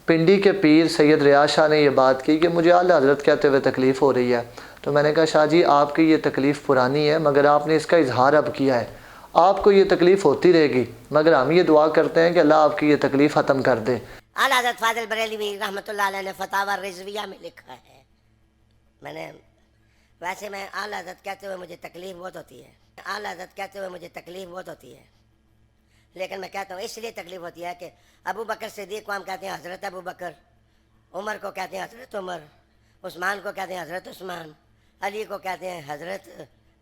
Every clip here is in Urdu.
پنڈی کے پیر سید ریاض شاہ نے یہ بات کی کہ مجھے اعلیٰ حضرت کہتے ہوئے تکلیف ہو رہی ہے۔ تو میں نے کہا شاہ جی آپ کی یہ تکلیف پرانی ہے مگر آپ نے اس کا اظہار اب کیا ہے، آپ کو یہ تکلیف ہوتی رہے گی، مگر ہم یہ دعا کرتے ہیں کہ اللہ آپ کی یہ تکلیف ختم کر دے۔ اعلیٰ حضرت فاضل بریلوی رحمۃ اللہ علیہ نے فتاوی رضویہ میں لکھا ہے، ویسے میں اعلیٰ حضرت کہتے ہوئے مجھے تکلیف بہت ہوتی ہے، اعلیٰ حضرت کہتے ہوئے مجھے تکلیف بہت ہوتی ہے، لیکن میں کہتا ہوں اس لیے تکلیف ہوتی ہے کہ ابو بکر صدیق کو ہم کہتے ہیں حضرت ابو بکر، عمر کو کہتے ہیں حضرت عمر، عثمان کو کہتے ہیں حضرت عثمان، علی کو کہتے ہیں حضرت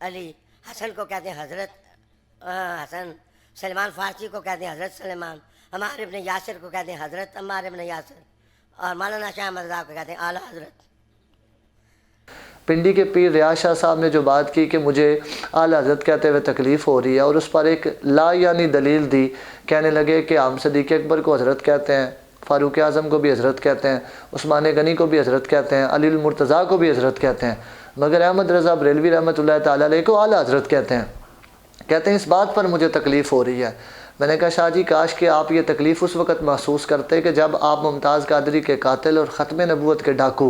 علی، حسن کو کہتے ہیں حضرت حسن، سلمان فارسی کو کہتے ہیں حضرت سلمان، عمار ابن یاسر کو کہتے ہیں حضرت عمار ابن یاسر، اور مولانا شاہ احمد رضا کو کہتے ہیں اعلیٰ حضرت۔ پنڈی کے پیر ریاض شاہ صاحب نے جو بات کی کہ مجھے اعلیٰ حضرت کہتے ہوئے تکلیف ہو رہی ہے اور اس پر ایک لا یعنی دلیل دی، کہنے لگے کہ ہم صدیق اکبر کو حضرت کہتے ہیں، فاروق اعظم کو بھی حضرت کہتے ہیں، عثمان غنی کو بھی حضرت کہتے ہیں، علی المرتضیٰ کو بھی حضرت کہتے ہیں، مگر احمد رضا بریلوی رحمۃ اللہ تعالیٰ علیہ کو اعلیٰ حضرت کہتے ہیں اس بات پر مجھے تکلیف ہو رہی ہے۔ میں نے کہا شاہ جی کاش کہ آپ یہ تکلیف اس وقت محسوس کرتے کہ جب آپ ممتاز قادری کے قاتل اور ختم نبوت کے ڈاکو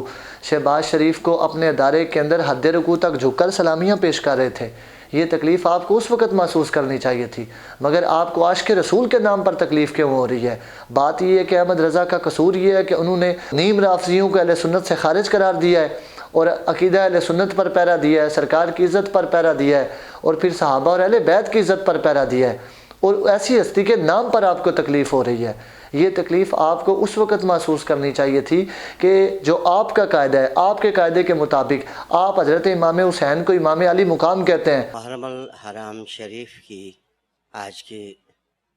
شہباز شریف کو اپنے ادارے کے اندر حد رکوع تک جھک کر سلامیاں پیش کر رہے تھے۔ یہ تکلیف آپ کو اس وقت محسوس کرنی چاہیے تھی، مگر آپ کو عاشق رسول کے نام پر تکلیف کیوں ہو رہی ہے؟ بات یہ ہے کہ احمد رضا کا قصور یہ ہے کہ انہوں نے نیم رافضیوں کو اہل سنت سے خارج قرار دیا ہے اور عقیدہ اہل سنت پر پیرا دیا ہے، سرکار کی عزت پر پیرا دیا ہے اور پھر صحابہ اور اہل بیت کی عزت پر پیرا دیا ہے، اور ایسی ہستی کے نام پر آپ کو تکلیف ہو رہی ہے۔ یہ تکلیف آپ کو اس وقت محسوس کرنی چاہیے تھی کہ جو آپ کا قاعدہ ہے، آپ کے قاعدے کے مطابق آپ حضرت امام حسین کو امام علی مقام کہتے ہیں۔ محرم الحرام شریف کی آج کی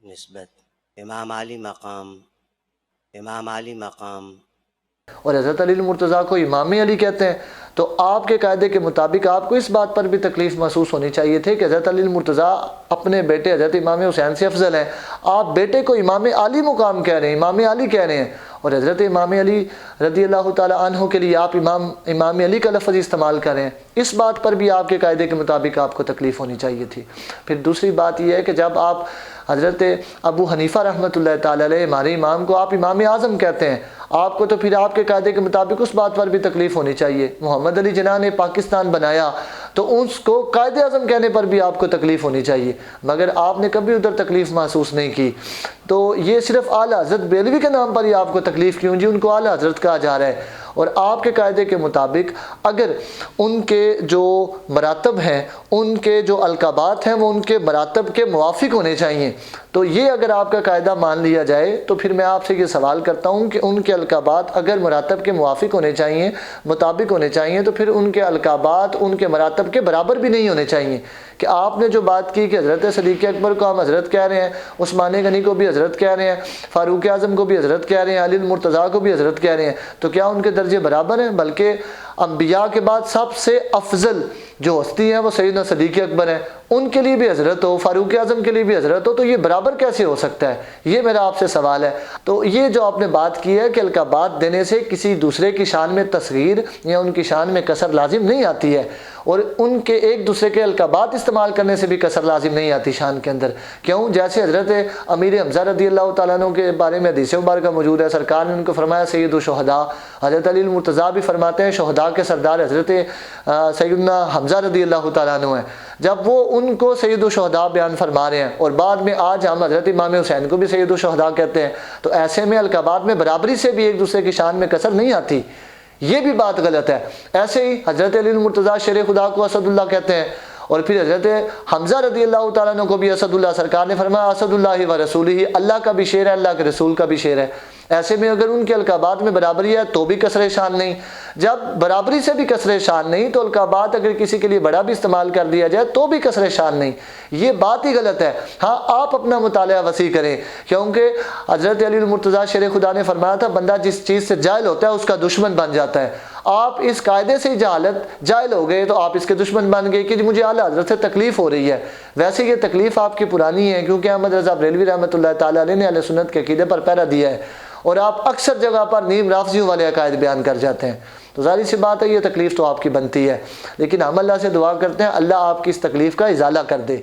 نسبت امام علی مقام اور حضرت علی المرتضیٰ کو امام علی کہتے ہیں، تو آپ کے قاعدے کے مطابق آپ کو اس بات پر بھی تکلیف محسوس ہونی چاہیے تھی کہ حضرت علی المرتضیٰ اپنے بیٹے حضرت امام حسین سے افضل ہیں، آپ بیٹے کو امام علی مقام کہہ رہے ہیں، امام علی کہہ رہے ہیں، اور حضرت امام علی رضی اللہ تعالی عنہ کے لیے آپ امام علی کا لفظ استعمال کر رہے ہیں۔ اس بات پر بھی آپ کے قاعدے کے مطابق آپ کو تکلیف ہونی چاہیے تھی۔ پھر دوسری بات یہ ہے کہ جب آپ حضرت ابو حنیفہ رحمۃ اللہ تعالی علیہ ہمارے امام کو آپ امام اعظم کہتے ہیں، آپ کو تو پھر آپ کے قاعدے کے مطابق اس بات پر بھی تکلیف ہونی چاہیے۔ محمد علی جناح نے پاکستان بنایا تو اس کو قائد اعظم کہنے پر بھی آپ کو تکلیف ہونی چاہیے، مگر آپ نے کبھی ادھر تکلیف محسوس نہیں کی۔ تو یہ صرف اعلیٰ حضرت بریلوی کے نام پر ہی آپ کو تکلیف کیوں جی؟ ان کو اعلیٰ حضرت کہا جا رہا ہے، اور آپ کے قاعدے کے مطابق اگر ان کے جو مراتب ہیں، ان کے جو القابات ہیں وہ ان کے مراتب کے موافق ہونے چاہیے، تو یہ اگر آپ کا قاعدہ مان لیا جائے تو پھر میں آپ سے یہ سوال کرتا ہوں کہ ان کے القابات اگر مراتب کے موافق ہونے چاہیے، مطابق ہونے چاہیے، تو پھر ان کے القابات ان کے مراتب کے برابر بھی نہیں ہونے چاہیے۔ کہ آپ نے جو بات کی کہ حضرت صدیق اکبر کو ہم حضرت کہہ رہے ہیں، عثمان غنی کو بھی حضرت کہہ رہے ہیں، فاروق اعظم کو بھی حضرت کہہ رہے ہیں، علی المرتضیٰ کو بھی حضرت کہہ رہے ہیں، تو کیا ان کے درجے برابر ہیں؟ بلکہ انبیاء کے بعد سب سے افضل جو ہستی ہیں وہ سیدنا صدیق اکبر ہیں، ان کے لیے بھی حضرت ہو، فاروق اعظم کے لیے بھی حضرت ہو، تو یہ برابر کیسے ہو سکتا ہے؟ یہ میرا آپ سے سوال ہے۔ تو یہ جو آپ نے بات کی ہے کہ القابات دینے سے کسی دوسرے کی شان میں تصغیر یا ان کی شان میں کسر لازم نہیں آتی ہے، اور ان کے ایک دوسرے کے القابات استعمال کرنے سے بھی کسر لازم نہیں آتی شان کے اندر۔ کیوں؟ جیسے حضرت امیر حمزہ رضی اللہ تعالیٰ عنہ کے بارے میں حدیث مبارکہ موجود ہے، سرکار نے ان کو فرمایا سید الشہداء، حضرت علی المرتضیٰ بھی فرماتے ہیں شہداء کے سردار حضرت سیدنا حمزہ رضی اللہ تعالیٰ عنہ ہیں، جب وہ ان کو سید الشہداء بیان فرما رہے ہیں، اور بعد میں آج ہم حضرت امام حسین کو بھی سید الشہداء کہتے ہیں، تو ایسے میں القابات میں برابری سے بھی ایک دوسرے کی شان میں کسر نہیں آتی، یہ بھی بات غلط ہے۔ ایسے ہی حضرت علی المرتضیٰ شیر خدا کو اسد اللہ کہتے ہیں، اور پھر حضرت حمزہ رضی اللہ تعالیٰ عنہ کو بھی اسد اللہ، سرکار نے فرمایا اسد اللہ و رسولہ، اللہ کا بھی شیر ہے، اللہ کے رسول کا بھی شیر ہے۔ ایسے میں اگر ان کے القابات میں برابری ہے تو بھی کسر شان نہیں، جب برابری سے بھی کسر شان نہیں تو القابات اگر کسی کے لیے بڑا بھی استعمال کر دیا جائے تو بھی کسر شان نہیں، یہ بات ہی غلط ہے۔ ہاں آپ اپنا مطالعہ وسیع کریں، کیونکہ حضرت علی المرتضیٰ شیر خدا نے فرمایا تھا بندہ جس چیز سے جاہل ہوتا ہے اس کا دشمن بن جاتا ہے۔ آپ اس قاعدے سے جاہل ہو گئے تو آپ اس کے دشمن بن گئے کہ مجھے اعلیٰ حضرت سے تکلیف ہو رہی ہے۔ ویسے یہ تکلیف آپ کی پرانی ہے، کیونکہ احمد رضا بریلوی رحمۃ اللہ تعالیٰ علیہ نے اہل سنت کے عقیدے پر پیرا دیا ہے، اور آپ اکثر جگہ پر نیم رافضیوں والے عقائد بیان کر جاتے ہیں، تو ظاہر سی بات ہے یہ تکلیف تو آپ کی بنتی ہے، لیکن ہم اللہ سے دعا کرتے ہیں اللہ آپ کی اس تکلیف کا ازالہ کر دے۔